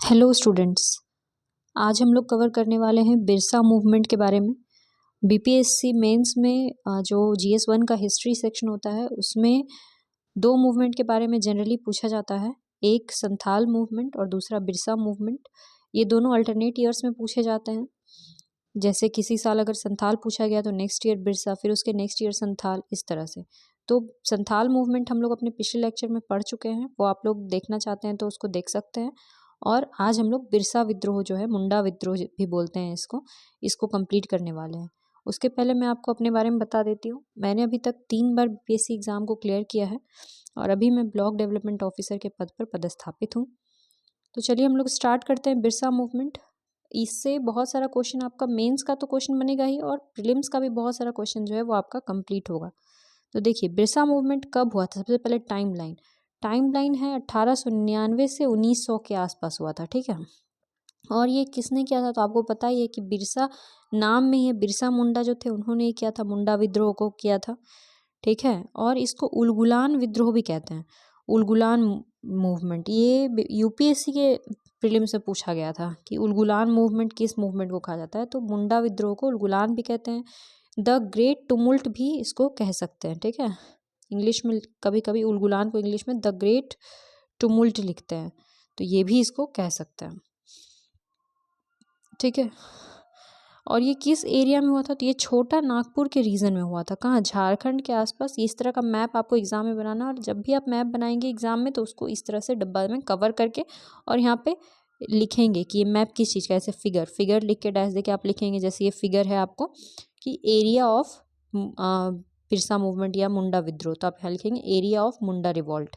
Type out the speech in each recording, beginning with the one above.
Hello students, आज हम लोग कवर करने वाले हैं बिरसा मूवमेंट के बारे में। बीपीएससी मेंस में जो GS1 का हिस्ट्री सेक्शन होता है उसमें दो मूवमेंट के बारे में जनरली पूछा जाता है, एक संथाल मूवमेंट और दूसरा बिरसा मूवमेंट। ये दोनों अल्टरनेट ईयर्स में पूछे जाते हैं। जैसे किसी साल अगर संथाल पूछा गया तो नेक्स्ट ईयर बिरसा, फिर उसके नेक्स्ट ईयर संथाल, इस तरह से। तो संथाल मूवमेंट हम लोग अपने पिछले लेक्चर में पढ़ चुके हैं, वो आप लोग देखना चाहते हैं तो उसको देख सकते हैं। और आज हम लोग बिरसा विद्रोह जो है, मुंडा विद्रोह भी बोलते हैं इसको कंप्लीट करने वाले हैं। उसके पहले मैं आपको अपने बारे में बता देती हूँ। मैंने अभी तक 3 बार बीपीएससी एग्ज़ाम को क्लियर किया है और अभी मैं ब्लॉक डेवलपमेंट ऑफिसर के पद पर पदस्थापित हूँ। तो चलिए हम लोग स्टार्ट करते हैं बिरसा मूवमेंट। इससे बहुत सारा क्वेश्चन आपका मेंस का तो क्वेश्चन बनेगा ही, और प्रीलिम्स का भी बहुत सारा क्वेश्चन जो है वो आपका कंप्लीट होगा। तो देखिए बिरसा मूवमेंट कब हुआ था। सबसे पहले टाइमलाइन है 1899 से 1900 के आसपास हुआ था, ठीक है। और ये किसने किया था तो आपको पता ही है कि बिरसा नाम में ही है। बिरसा मुंडा जो थे उन्होंने ये किया था, मुंडा विद्रोह को किया था, ठीक है। और इसको उलगुलान विद्रोह भी कहते हैं, उलगुलान मूवमेंट। ये यूपीएससी के प्रीलिम से पूछा गया था कि उलगुलान मूवमेंट किस मूवमेंट को कहा जाता है। तो मुंडा विद्रोह को उलगुलान भी कहते हैं, द ग्रेट टुमुल्ट भी इसको कह सकते हैं, ठीक है। इंग्लिश में कभी कभी उलगुलान को इंग्लिश में द ग्रेट टुमुल्ट लिखते हैं, तो ये भी इसको कह सकते हैं, ठीक है। और ये किस एरिया में हुआ था तो ये छोटा नागपुर के रीजन में हुआ था। कहाँ? झारखंड के आसपास। इस तरह का मैप आपको एग्जाम में बनाना, और जब भी आप मैप बनाएंगे एग्जाम में तो उसको इस तरह से डब्बा में कवर करके और यहाँ पे लिखेंगे कि ये मैप किस चीज़ का। ऐसे फिगर लिख के डैश देके आप लिखेंगे, जैसे ये फिगर है आपको कि एरिया ऑफ बिरसा मूवमेंट या मुंडा विद्रोह, तो आप यहाँ लिखेंगे एरिया ऑफ मुंडा रिवॉल्ट,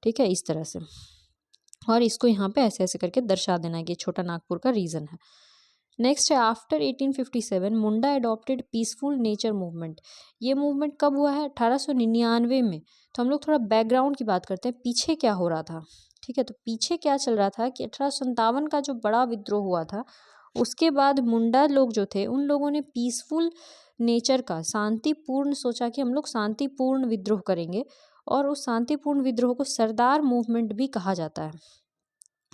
ठीक है, इस तरह से। और इसको यहाँ पे ऐसे ऐसे करके दर्शा देना है कि छोटा नागपुर का रीजन है। नेक्स्ट है आफ्टर 1857 मुंडा एडॉप्टेड पीसफुल नेचर मूवमेंट। ये मूवमेंट कब हुआ है? 1899 में। तो हम लोग थोड़ा बैकग्राउंड की बात करते हैं, पीछे क्या हो रहा था, ठीक है। तो पीछे क्या चल रहा था कि 1857 का जो बड़ा विद्रोह हुआ था उसके बाद मुंडा लोग जो थे उन लोगों ने पीसफुल नेचर का, शांतिपूर्ण, सोचा कि हम लोग शांतिपूर्ण विद्रोह करेंगे, और उस शांतिपूर्ण विद्रोह को सरदार मूवमेंट भी कहा जाता है,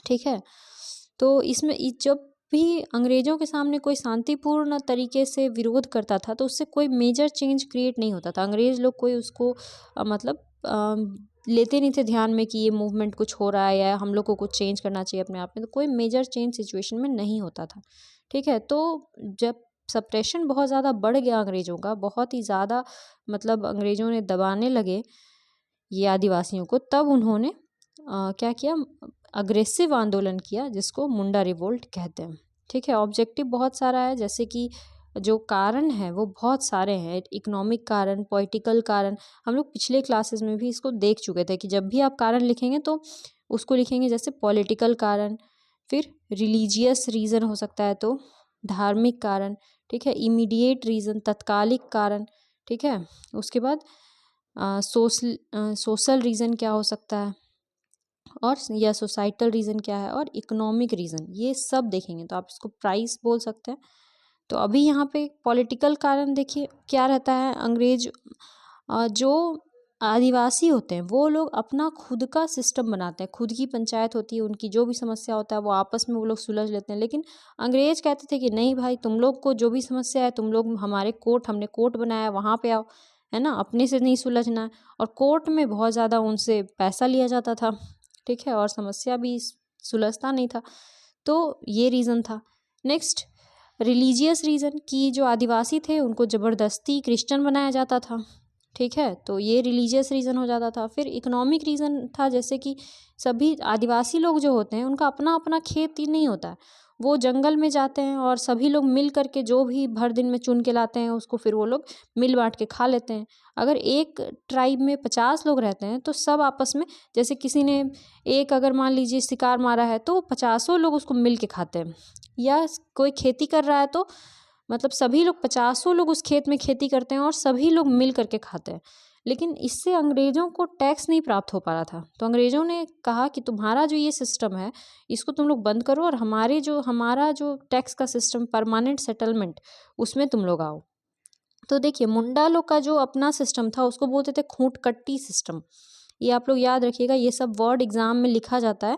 ठीक है। तो इसमें जब भी अंग्रेजों के सामने कोई शांतिपूर्ण तरीके से विरोध करता था तो उससे कोई मेजर चेंज क्रिएट नहीं होता था। अंग्रेज लोग कोई उसको लेते नहीं थे ध्यान में कि ये मूवमेंट कुछ हो रहा है या हम लोग को कुछ चेंज करना चाहिए अपने आप में। तो कोई मेजर चेंज सिचुएशन में नहीं होता था, ठीक है। तो जब सप्रेशन बहुत ज़्यादा बढ़ गया अंग्रेज़ों का, बहुत ही ज़्यादा, मतलब अंग्रेज़ों ने दबाने लगे ये आदिवासियों को, तब उन्होंने क्या किया, अग्रेसिव आंदोलन किया जिसको मुंडा रिवोल्ट कहते हैं, ठीक है। ऑब्जेक्टिव बहुत सारा है, जैसे कि जो कारण है वो बहुत सारे हैं, इकोनॉमिक कारण, पॉलिटिकल कारण। हम लोग पिछले क्लासेस में भी इसको देख चुके थे कि जब भी आप कारण लिखेंगे तो उसको लिखेंगे जैसे पॉलिटिकल कारण, फिर रिलीजियस रीज़न हो सकता है, तो धार्मिक कारण, ठीक है, इमीडिएट रीज़न, तत्कालिक कारण, ठीक है। उसके बाद सोशल रीज़न क्या हो सकता है, और या सोसाइटल रीज़न क्या है, और इकोनॉमिक रीज़न, ये सब देखेंगे। तो आप इसको प्राइस बोल सकते हैं। तो अभी यहाँ पे पॉलिटिकल कारण देखिए क्या रहता है। अंग्रेज जो आदिवासी होते हैं वो लोग अपना खुद का सिस्टम बनाते हैं, खुद की पंचायत होती है, उनकी जो भी समस्या होता है वो आपस में वो लोग सुलझ लेते हैं। लेकिन अंग्रेज कहते थे कि नहीं भाई, तुम लोग को जो भी समस्या है तुम लोग हमारे हमने कोर्ट बनाया वहाँ पे आओ, है ना, अपने से नहीं सुलझना है। और कोर्ट में बहुत ज़्यादा उनसे पैसा लिया जाता था, ठीक है, और समस्या भी सुलझता नहीं था। तो ये रीज़न था। नेक्स्ट रिलीजियस रीज़न, कि जो आदिवासी थे उनको ज़बरदस्ती क्रिश्चियन बनाया जाता था, ठीक है, तो ये रिलीजियस रीज़न हो जाता था। फिर इकोनॉमिक रीज़न था, जैसे कि सभी आदिवासी लोग जो होते हैं उनका अपना अपना खेत ही नहीं होता है, वो जंगल में जाते हैं और सभी लोग मिल करके जो भी भर दिन में चुन के लाते हैं उसको फिर वो लोग मिल बांट के खा लेते हैं। अगर एक ट्राइब में 50 लोग रहते हैं तो सब आपस में, जैसे किसी ने एक अगर मान लीजिए शिकार मारा है तो 50 लोग उसको मिल के खाते हैं, या कोई खेती कर रहा है तो मतलब सभी लोग 50 लोग उस खेत में खेती करते हैं और सभी लोग मिल करके खाते हैं। लेकिन इससे अंग्रेज़ों को टैक्स नहीं प्राप्त हो पा रहा था, तो अंग्रेज़ों ने कहा कि तुम्हारा जो ये सिस्टम है इसको तुम लोग बंद करो, और हमारा जो टैक्स का सिस्टम, परमानेंट सेटलमेंट, उसमें तुम लोग आओ। तो देखिए मुंडा लोग का जो अपना सिस्टम था उसको बोलते थे खूंट कट्टी सिस्टम। ये आप लोग याद रखिएगा, ये सब वर्ड एग्जाम में लिखा जाता है,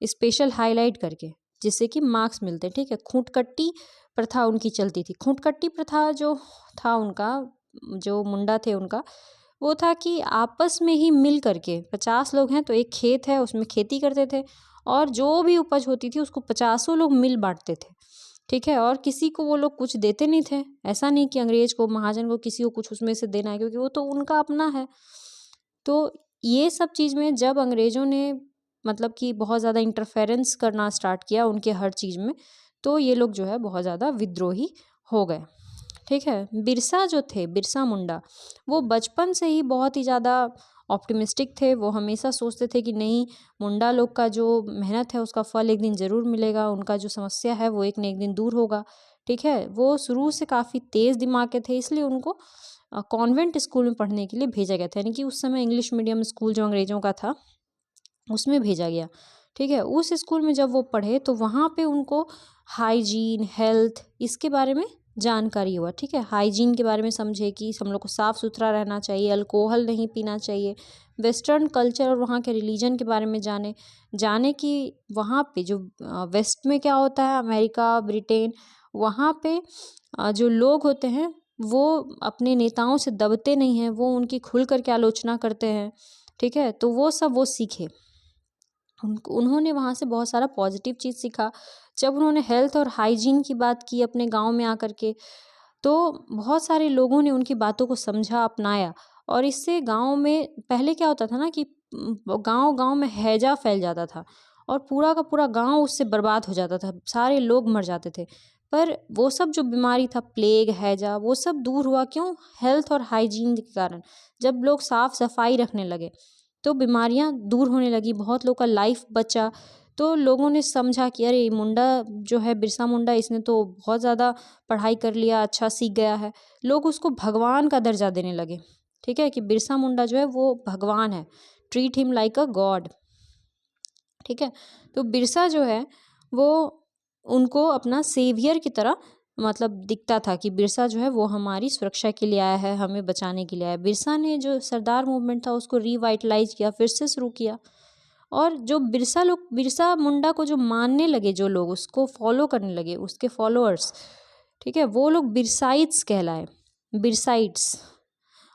स्पेशल हाईलाइट करके, जिससे कि मार्क्स मिलते, ठीक है। खूंटकट्टी प्रथा उनकी चलती थी। खूंटकट्टी प्रथा जो था उनका, जो मुंडा थे उनका, वो था कि आपस में ही मिल करके 50 लोग हैं तो एक खेत है उसमें खेती करते थे, और जो भी उपज होती थी उसको 50 लोग मिल बांटते थे, ठीक है। और किसी को वो लोग कुछ देते नहीं थे, ऐसा नहीं कि अंग्रेज को, महाजन को किसी को कुछ उसमें से देना है, क्योंकि वो तो उनका अपना है। तो ये सब चीज़ में जब अंग्रेज़ों ने मतलब कि बहुत ज़्यादा इंटरफेरेंस करना स्टार्ट किया उनके हर चीज़ में, तो ये लोग जो है बहुत ज़्यादा विद्रोही हो गए, ठीक है। बिरसा जो थे, बिरसा मुंडा, वो बचपन से ही बहुत ही ज़्यादा ऑप्टिमिस्टिक थे। वो हमेशा सोचते थे कि नहीं, मुंडा लोग का जो मेहनत है उसका फल एक दिन ज़रूर मिलेगा, उनका जो समस्या है वो एक न एक दिन दूर होगा, ठीक है। वो शुरू से काफ़ी तेज़ दिमाग के थे, इसलिए उनको कॉन्वेंट स्कूल में पढ़ने के लिए भेजा गया था, यानी कि उस समय इंग्लिश मीडियम स्कूल जो अंग्रेज़ों का था उसमें भेजा गया, ठीक है। उस स्कूल में जब वो पढ़े तो वहाँ पे उनको हाइजीन, हेल्थ, इसके बारे में जानकारी हुआ, ठीक है। हाइजीन के बारे में समझे कि हम लोग को साफ़ सुथरा रहना चाहिए, अल्कोहल नहीं पीना चाहिए, वेस्टर्न कल्चर और वहाँ के रिलीजन के बारे में जाने कि वहाँ पे जो वेस्ट में क्या होता है, अमेरिका, ब्रिटेन, वहाँ पे जो लोग होते हैं वो अपने नेताओं से दबते नहीं हैं, वो उनकी खुल कर के आलोचना करते हैं, ठीक है। तो वो सब वो सीखे, उन्होंने वहाँ से बहुत सारा पॉजिटिव चीज़ सीखा। जब उन्होंने हेल्थ और हाइजीन की बात की अपने गांव में आकर के, तो बहुत सारे लोगों ने उनकी बातों को समझा, अपनाया, और इससे गांव में पहले क्या होता था ना कि गांव-गांव में हैजा फैल जाता था और पूरा का पूरा गांव उससे बर्बाद हो जाता था, सारे लोग मर जाते थे। पर वो सब जो बीमारी था, प्लेग, हैजा, वो सब दूर हुआ, क्यों? हेल्थ और हाइजीन के कारण। जब लोग साफ सफाई रखने लगे तो बीमारियां दूर होने लगी, बहुत लोग का लाइफ बचा। तो लोगों ने समझा कि अरे मुंडा जो है, बिरसा मुंडा, इसने तो बहुत ज़्यादा पढ़ाई कर लिया, अच्छा सीख गया है। लोग उसको भगवान का दर्जा देने लगे, ठीक है, कि बिरसा मुंडा जो है वो भगवान है, ट्रीट हिम लाइक अ गॉड, ठीक है। तो बिरसा जो है वो उनको अपना सेवियर की तरह मतलब दिखता था कि बिरसा जो है वो हमारी सुरक्षा के लिए आया है, हमें बचाने के लिए आया है। बिरसा ने जो सरदार मूवमेंट था उसको रिवाइटलाइज किया, फिर से शुरू किया, और जो बिरसा मुंडा को जो मानने लगे, जो लोग उसको फॉलो करने लगे, उसके फॉलोअर्स, ठीक है, वो लोग बिरसाइट्स कहलाए, बिरसाइट्स।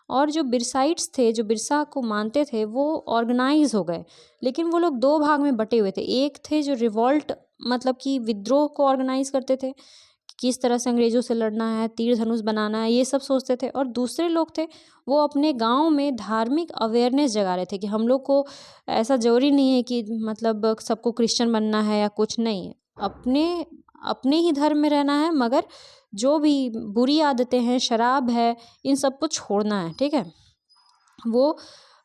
और जो बिरसाइट्स थे, जो बिरसा को मानते थे, वो ऑर्गेनाइज हो गए, लेकिन वो लोग दो भाग में बटे हुए थे। एक थे जो रिवॉल्ट मतलब कि विद्रोह को ऑर्गेनाइज करते थे, किस तरह से अंग्रेजों से लड़ना है, तीर धनुष बनाना है, ये सब सोचते थे। और दूसरे लोग थे, वो अपने गांव में धार्मिक अवेयरनेस जगा रहे थे कि हम लोग को ऐसा जरूरी नहीं है कि मतलब सबको क्रिश्चियन बनना है या कुछ नहीं, अपने अपने ही धर्म में रहना है, मगर जो भी बुरी आदतें हैं, शराब है, इन सबको छोड़ना है, ठीक है। वो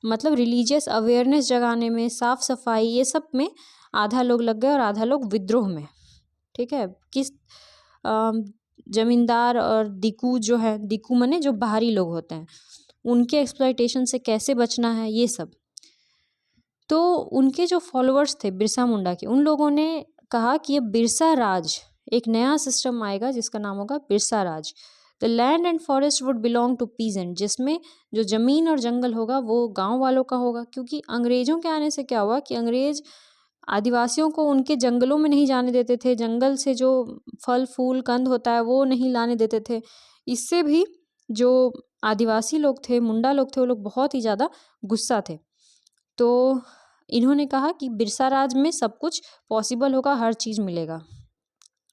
मतलब रिलीजियस अवेयरनेस जगाने में, साफ सफाई, ये सब में आधा लोग लग गए और आधा लोग विद्रोह में, ठीक है। किस जमींदार और दिकू जो है, दिकू माने जो बाहरी लोग होते हैं, उनके एक्सप्लॉयटेशन से कैसे बचना है, ये सब। तो उनके जो फॉलोअर्स थे बिरसा मुंडा के, उन लोगों ने कहा कि ये बिरसा राज, एक नया सिस्टम आएगा जिसका नाम होगा बिरसा राज। The land and forest would belong to peasant, जिसमें जो ज़मीन और जंगल होगा वो गांव वालों का होगा। क्योंकि अंग्रेज़ों के आने से क्या हुआ कि अंग्रेज़ आदिवासियों को उनके जंगलों में नहीं जाने देते थे, जंगल से जो फल फूल कंद होता है वो नहीं लाने देते थे। इससे भी जो आदिवासी लोग थे, मुंडा लोग थे, वो लोग बहुत ही ज़्यादा गुस्सा थे। तो इन्होंने कहा कि बिरसा राज में सब कुछ पॉसिबल होगा, हर चीज़ मिलेगा,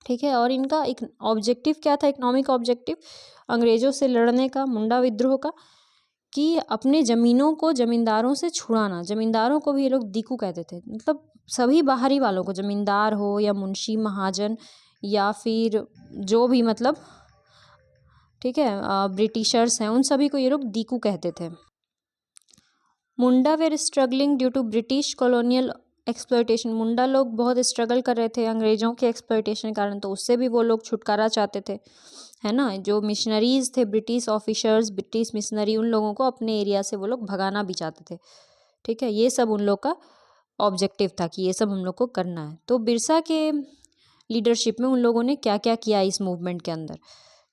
ठीक है। और इनका एक ऑब्जेक्टिव क्या था, इकोनॉमिक ऑब्जेक्टिव, अंग्रेज़ों से लड़ने का, मुंडा विद्रोह का, कि अपने ज़मीनों को ज़मींदारों से छुड़ाना। ज़मींदारों को भी ये लोग दीकू कहते थे, मतलब सभी बाहरी वालों को, ज़मींदार हो या मुंशी महाजन या फिर जो भी मतलब, ठीक है, ब्रिटिशर्स हैं, उन सभी को ये लोग दीकू कहते थे। Munda were struggling due to British colonial exploitation, Munda लोग बहुत स्ट्रगल कर रहे थे अंग्रेज़ों के एक्सप्लॉयटेशन के कारण, तो उससे भी वो लोग छुटकारा चाहते थे, है ना। जो मिशनरीज थे, ब्रिटिश ऑफिसर्स, ब्रिटिश मिशनरी, उन लोगों को अपने एरिया से वो लोग भगाना भी चाहते थे, ठीक है। ये सब उन लोग का ऑब्जेक्टिव था कि ये सब हम लोग को करना है। तो बिरसा के लीडरशिप में उन लोगों ने क्या क्या किया इस मूवमेंट के अंदर,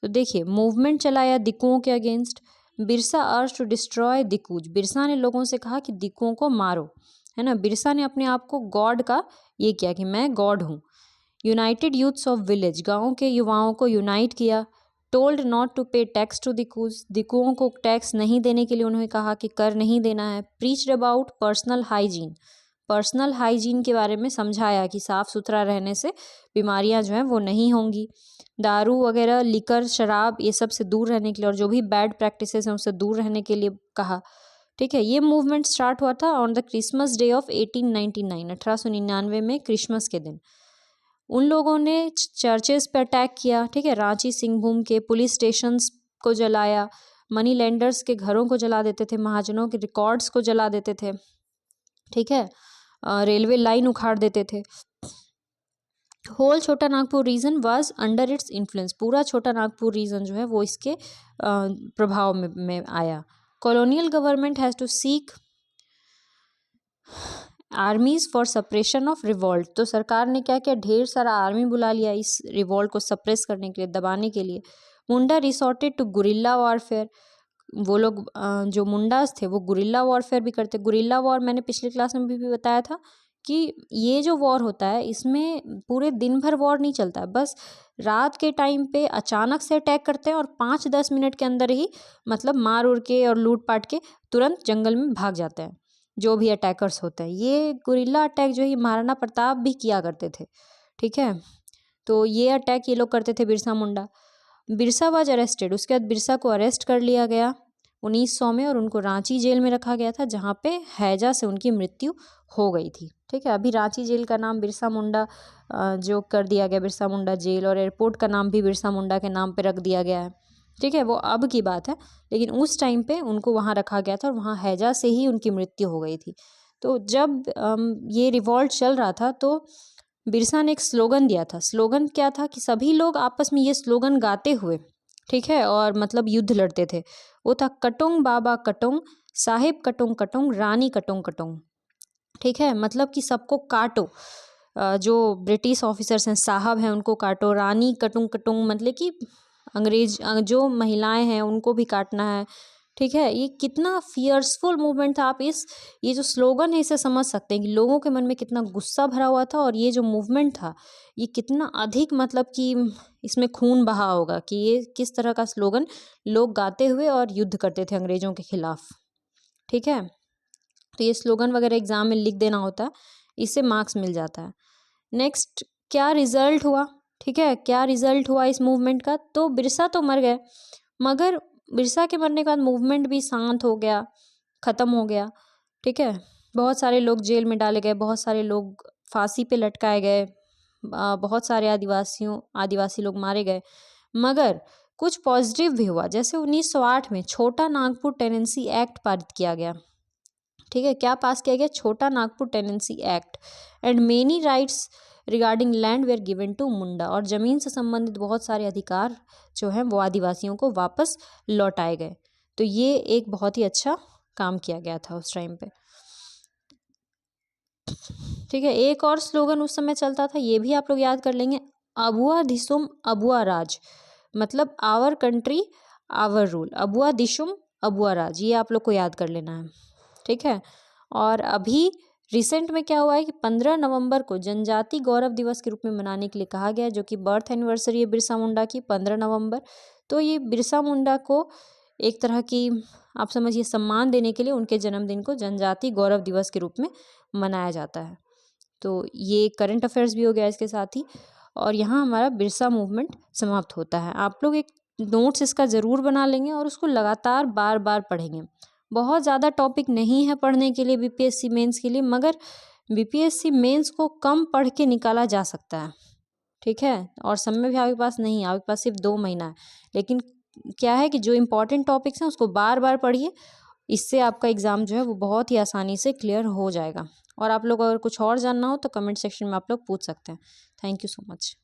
तो देखिए, मूवमेंट चलाया दिकुओं के against. Birsa urge to destroy dikus, Birsa ने लोगों से कहा कि दिकुओं को मारो, है ना। बिरसा ने अपने आप को गॉड का ये किया कि मैं गॉड हूँ। यूनाइटेड यूथ्स ऑफ विलेज, गाँव के युवाओं को यूनाइट किया। टोल्ड नॉट टू पे टैक्स टू दिकूज, दिकुओं को टैक्स नहीं देने के लिए उन्होंने कहा कि कर नहीं देना है। Preached about personal hygiene, personal hygiene के बारे में समझाया कि साफ़ सुथरा रहने से बीमारियां जो हैं वो नहीं होंगी। दारू वगैरह, लिकर, शराब, ये सब से दूर रहने के लिए और जो भी बैड प्रैक्टिसेस हैं उससे दूर रहने के लिए कहा। ठीक है, ये मूवमेंट स्टार्ट हुआ था on the Christmas day of 1899, 1899 में क्रिसमस के दिन। उन लोगों ने चर्चेस पे अटैक किया। ठीक है, रांची सिंहभूम के पुलिस स्टेशंस को जलाया, मनी लेंडर्स के घरों को जला देते थे, महाजनों के रिकॉर्ड्स को जला देते थे। ठीक है, रेलवे लाइन उखाड़ देते थे। Whole Chota Nagpur region was under its influence, पूरा छोटा नागपुर रीजन जो है वो इसके प्रभाव में आया। Colonial government has to seek armies for suppression of revolt, तो सरकार ने क्या किया, ढेर सारा आर्मी बुला लिया इस रिवॉल्ट को सप्रेस करने के लिए, दबाने के लिए। मुंडा रिसोर्टेड टू गुरिल्ला वॉरफेयर, वो लोग जो मुंडास थे वो गुरिल्ला वॉरफेयर भी करते। गुरिल्ला वॉर मैंने पिछले क्लास में भी बताया था कि ये जो वॉर होता है इसमें पूरे दिन भर वॉर नहीं चलता है, बस रात के टाइम पे अचानक से अटैक करते हैं और 5-10 मिनट के अंदर ही मतलब मार उड़ के और लूट पाट के तुरंत जंगल में भाग जाते हैं जो भी अटैकर्स होते हैं। ये गुरिल्ला अटैक जो है महाराणा प्रताप भी किया करते थे। ठीक है, तो ये अटैक ये लोग करते थे, बिरसा मुंडा। बिरसा वाज अरेस्टेड, उसके बाद बिरसा को अरेस्ट कर लिया गया 1900 में और उनको रांची जेल में रखा गया था जहाँ पे हैजा से उनकी मृत्यु हो गई थी। ठीक है, अभी रांची जेल का नाम बिरसा मुंडा जो कर दिया गया, बिरसा मुंडा जेल, और एयरपोर्ट का नाम भी बिरसा मुंडा के नाम पे रख दिया गया है। ठीक है, वो अब की बात है, लेकिन उस टाइम पे उनको वहाँ रखा गया था और वहाँ हैजा से ही उनकी मृत्यु हो गई थी। तो जब ये रिवॉल्ट चल रहा था तो बिरसा ने एक स्लोगन दिया था। स्लोगन क्या था कि सभी लोग आपस में ये स्लोगन गाते हुए, ठीक है, और मतलब युद्ध लड़ते थे। वो था कटोंग बाबा कटोंग, साहिब कटोंग कटोंग, रानी कटोंग कटोंग। ठीक है, मतलब कि सबको काटो, जो ब्रिटिश ऑफिसर्स हैं, साहब हैं, उनको काटो। रानी कटुंग कटुंग मतलब कि अंग्रेज जो महिलाएं हैं उनको भी काटना है। ठीक है, ये कितना फियर्सफुल मूवमेंट था। आप ये जो स्लोगन है इसे समझ सकते हैं कि लोगों के मन में कितना गुस्सा भरा हुआ था और ये जो मूवमेंट था ये कितना अधिक मतलब कि इसमें खून बहा होगा कि ये किस तरह का स्लोगन लोग गाते हुए और युद्ध करते थे अंग्रेजों के खिलाफ। ठीक है, तो ये स्लोगन वगैरह एग्जाम में लिख देना होता है, इससे मार्क्स मिल जाता है। नेक्स्ट, क्या रिजल्ट हुआ। ठीक है, क्या रिजल्ट हुआ इस मूवमेंट का, तो बिरसा तो मर गए मगर बिरसा के मरने के बाद मूवमेंट भी शांत हो गया, ख़त्म हो गया। ठीक है, बहुत सारे लोग जेल में डाले गए, बहुत सारे लोग फांसी पे लटकाए गए, बहुत सारे आदिवासी लोग मारे गए, मगर कुछ पॉजिटिव भी हुआ। जैसे 1908 में छोटा नागपुर टेनेंसी एक्ट पारित किया गया। ठीक है, क्या पास किया गया, Chota Nagpur tenancy act, and many rights regarding land were given to Munda, और ज़मीन से संबंधित बहुत सारे अधिकार जो हैं वो आदिवासियों को वापस लौटाए गए। तो ये एक बहुत ही अच्छा काम किया गया था उस टाइम पे। ठीक है, एक और स्लोगन उस समय चलता था, ये भी आप लोग याद कर लेंगे, अबुआ दिसुम अबुआ राज, मतलब आवर कंट्री आवर रूल, अबुआ दिशुम अबुआ राज, ये आप लोग को याद कर लेना है। ठीक है, और अभी रिसेंट में क्या हुआ है कि 15 नवंबर को जनजाति गौरव दिवस के रूप में मनाने के लिए कहा गया है, जो कि बर्थ एनिवर्सरी है बिरसा मुंडा की 15 नवंबर। तो ये बिरसा मुंडा को एक तरह की आप समझिए सम्मान देने के लिए उनके जन्मदिन को जनजाति गौरव दिवस के रूप में मनाया जाता है। तो ये करंट अफेयर्स भी हो गया इसके साथ ही, और यहाँ हमारा बिरसा मूवमेंट समाप्त होता है। आप लोग एक नोट्स इसका ज़रूर बना लेंगे और उसको लगातार बार बार पढ़ेंगे। बहुत ज़्यादा टॉपिक नहीं है पढ़ने के लिए बीपीएससी मेंस के लिए, मगर बीपीएससी मेंस को कम पढ़ के निकाला जा सकता है। ठीक है, और समय भी आपके पास नहीं है, आपके पास सिर्फ 2 महीना है, लेकिन क्या है कि जो इम्पोर्टेंट टॉपिक्स हैं उसको बार बार पढ़िए, इससे आपका एग्ज़ाम जो है वो बहुत ही आसानी से क्लियर हो जाएगा। और आप लोग अगर कुछ और जानना हो तो कमेंट सेक्शन में आप लोग पूछ सकते हैं। Thank you so much.